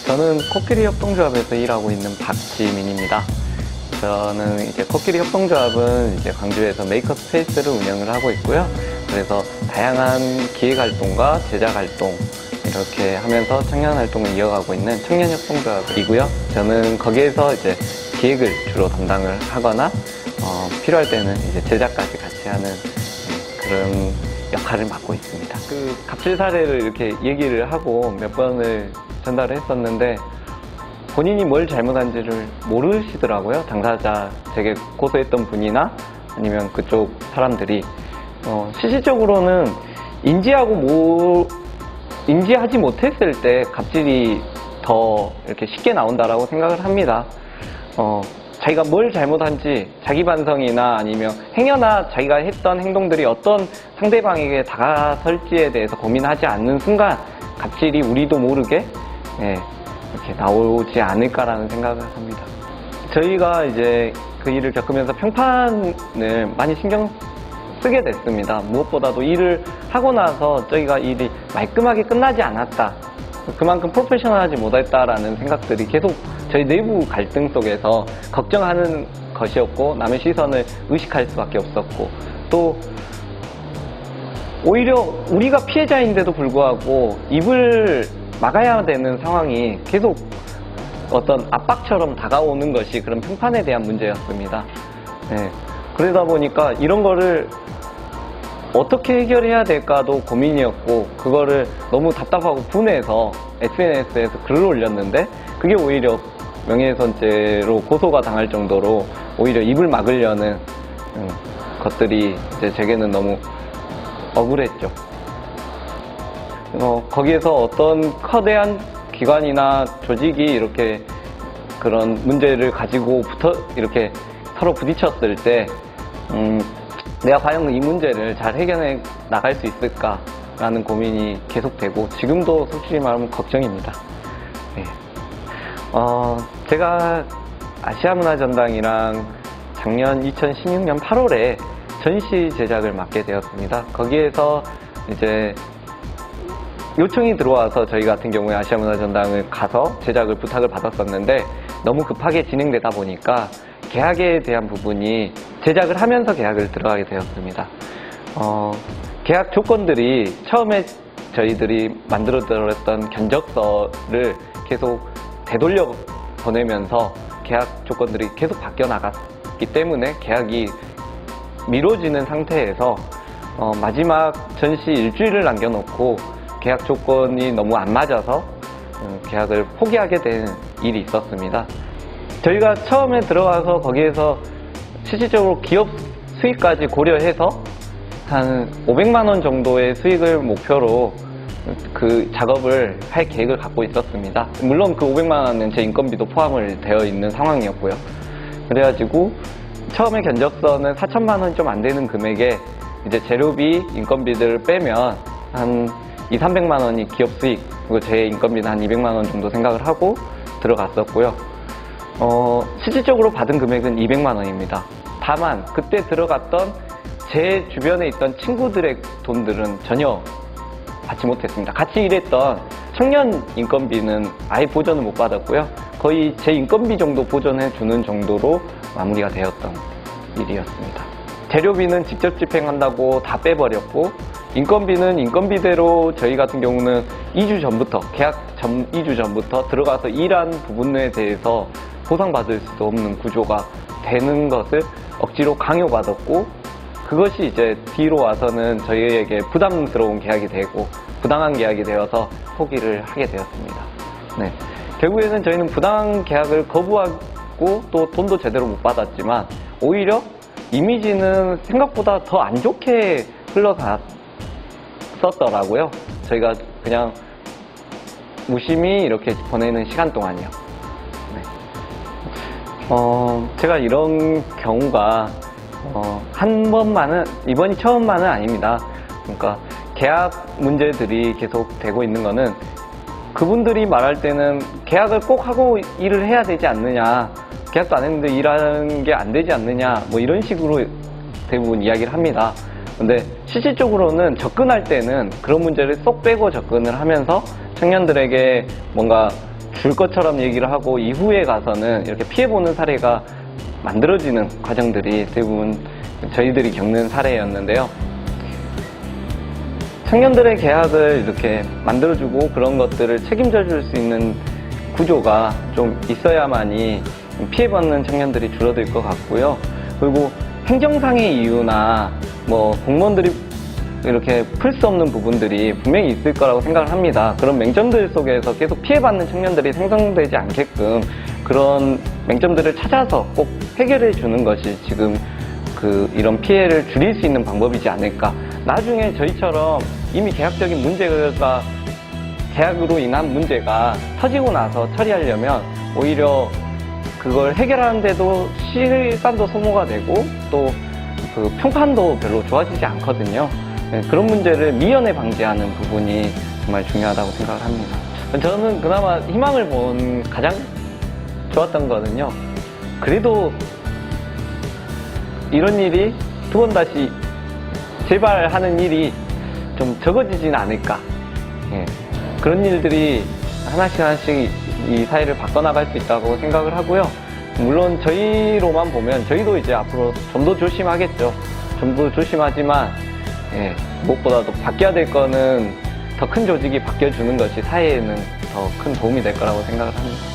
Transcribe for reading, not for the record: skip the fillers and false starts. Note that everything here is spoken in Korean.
저는 코끼리 협동조합에서 일하고 있는 박지민입니다. 저는 이제 코끼리 협동조합은 이제 광주에서 메이커 스페이스를 운영을 하고 있고요. 그래서 다양한 기획 활동과 제작 활동 이렇게 하면서 청년 활동을 이어가고 있는 청년 협동조합이고요. 저는 거기에서 이제 기획을 주로 담당을 하거나 필요할 때는 이제 제작까지 같이 하는 그런 역할을 맡고 있습니다. 그 갑질 사례를 이렇게 얘기를 하고 몇 번을 전달을 했었는데 본인이 뭘 잘못한지를 모르시더라고요. 당사자, 제게 고소했던 분이나 아니면 그쪽 사람들이 실질적으로는 인지하지 못했을 때 갑질이 더 이렇게 쉽게 나온다라고 생각을 합니다. 자기가 뭘 잘못한지 자기 반성이나 아니면 행여나 자기가 했던 행동들이 어떤 상대방에게 다가설지에 대해서 고민하지 않는 순간 갑질이 우리도 모르게 이렇게 나오지 않을까라는 생각을 합니다. 저희가 이제 그 일을 겪으면서 평판을 많이 신경 쓰게 됐습니다. 무엇보다도 일을 하고 나서 저희가 일이 말끔하게 끝나지 않았다. 그만큼 프로페셔널하지 못했다라는 생각들이 계속 저희 내부 갈등 속에서 걱정하는 것이었고 남의 시선을 의식할 수밖에 없었고 또 오히려 우리가 피해자인데도 불구하고 입을 막아야 되는 상황이 계속 어떤 압박처럼 다가오는 것이 그런 평판에 대한 문제였습니다. 그러다 보니까 이런 거를 어떻게 해결해야 될까도 고민이었고 그거를 너무 답답하고 분해서 SNS에서 글을 올렸는데 그게 오히려 명예훼손죄로 고소가 당할 정도로 오히려 입을 막으려는 것들이 이제 제게는 너무 억울했죠. 거기에서 어떤 거대한 기관이나 조직이 이렇게 그런 문제를 가지고 이렇게 서로 부딪혔을 때 내가 과연 이 문제를 잘 해결해 나갈 수 있을까라는 고민이 계속되고 지금도 솔직히 말하면 걱정입니다. 제가 아시아문화전당이랑 작년 2016년 8월에 전시 제작을 맡게 되었습니다. 거기에서 이제 요청이 들어와서 저희 같은 경우에 아시아문화전당을 가서 제작을 부탁을 받았었는데 너무 급하게 진행되다 보니까 계약에 대한 부분이 제작을 하면서 계약을 들어가게 되었습니다. 계약 조건들이 처음에 저희들이 만들어드렸던 견적서를 계속 되돌려 보내면서 계약 조건들이 계속 바뀌어 나갔기 때문에 계약이 미뤄지는 상태에서 마지막 전시 일주일을 남겨놓고 계약 조건이 너무 안 맞아서 계약을 포기하게 된 일이 있었습니다. 저희가 처음에 들어가서 거기에서 실질적으로 기업 수익까지 고려해서 한 500만 원 정도의 수익을 목표로 그 작업을 할 계획을 갖고 있었습니다. 물론 그 500만 원은 제 인건비도 포함을 되어 있는 상황이었고요. 그래가지고 처음에 견적서는 4천만 원이 좀 안 되는 금액에 이제 재료비, 인건비들을 빼면 한 200~300만 원이 기업 수익, 그리고 제 인건비는 한 200만 원 정도 생각을 하고 들어갔었고요. 실질적으로 받은 금액은 200만 원입니다. 다만 그때 들어갔던 제 주변에 있던 친구들의 돈들은 전혀 받지 못했습니다. 같이 일했던 청년 인건비는 아예 보전을 못 받았고요. 거의 제 인건비 정도 보전해 주는 정도로 마무리가 되었던 일이었습니다. 재료비는 직접 집행한다고 다 빼버렸고 인건비는 인건비대로 저희 같은 경우는 2주 전부터 계약 전 2주 전부터 들어가서 일한 부분에 대해서 보상받을 수도 없는 구조가 되는 것을 억지로 강요받았고 그것이 이제 뒤로 와서는 저희에게 부담스러운 계약이 되고 부당한 계약이 되어서 포기를 하게 되었습니다. 결국에는 저희는 부당한 계약을 거부하고 또 돈도 제대로 못 받았지만 오히려 이미지는 생각보다 더 안 좋게 흘러갔었더라고요. 저희가 그냥 무심히 이렇게 보내는 시간 동안이요. 제가 이런 경우가 한 번만은 이번이 처음만은 아닙니다. 그러니까 계약 문제들이 계속 되고 있는 거는 그분들이 말할 때는 계약을 꼭 하고 일을 해야 되지 않느냐, 계약도 안 했는데 일하는 게 안 되지 않느냐, 뭐 이런 식으로 대부분 이야기를 합니다. 근데 실질적으로는 접근할 때는 그런 문제를 쏙 빼고 접근을 하면서 청년들에게 뭔가 줄 것처럼 얘기를 하고 이후에 가서는 이렇게 피해보는 사례가 만들어지는 과정들이 대부분 저희들이 겪는 사례였는데요. 청년들의 계약을 이렇게 만들어주고 그런 것들을 책임져 줄 수 있는 구조가 좀 있어야만이 피해받는 청년들이 줄어들 것 같고요. 그리고 행정상의 이유나 뭐 공무원들이 이렇게 풀 수 없는 부분들이 분명히 있을 거라고 생각을 합니다. 그런 맹점들 속에서 계속 피해받는 청년들이 생성되지 않게끔 그런 맹점들을 찾아서 꼭 해결해 주는 것이 지금 이런 피해를 줄일 수 있는 방법이지 않을까. 나중에 저희처럼 이미 계약적인 문제가 계약으로 인한 문제가 터지고 나서 처리하려면 오히려 그걸 해결하는데도 시간도 소모가 되고 또 그 평판도 별로 좋아지지 않거든요. 그런 문제를 미연에 방지하는 부분이 정말 중요하다고 생각을 합니다. 저는 그나마 희망을 본 가장 좋았던 거는요. 그래도 이런 일이 두 번 다시 재발하는 일이 좀 적어지진 않을까. 그런 일들이 하나씩 이 사회를 바꿔나갈 수 있다고 생각을 하고요. 물론 저희로만 보면 저희도 이제 앞으로 좀 더 조심하겠죠. 좀 더 조심하지만 무엇보다도 바뀌어야 될 거는 더 큰 조직이 바뀌어주는 것이 사회에는 더 큰 도움이 될 거라고 생각을 합니다.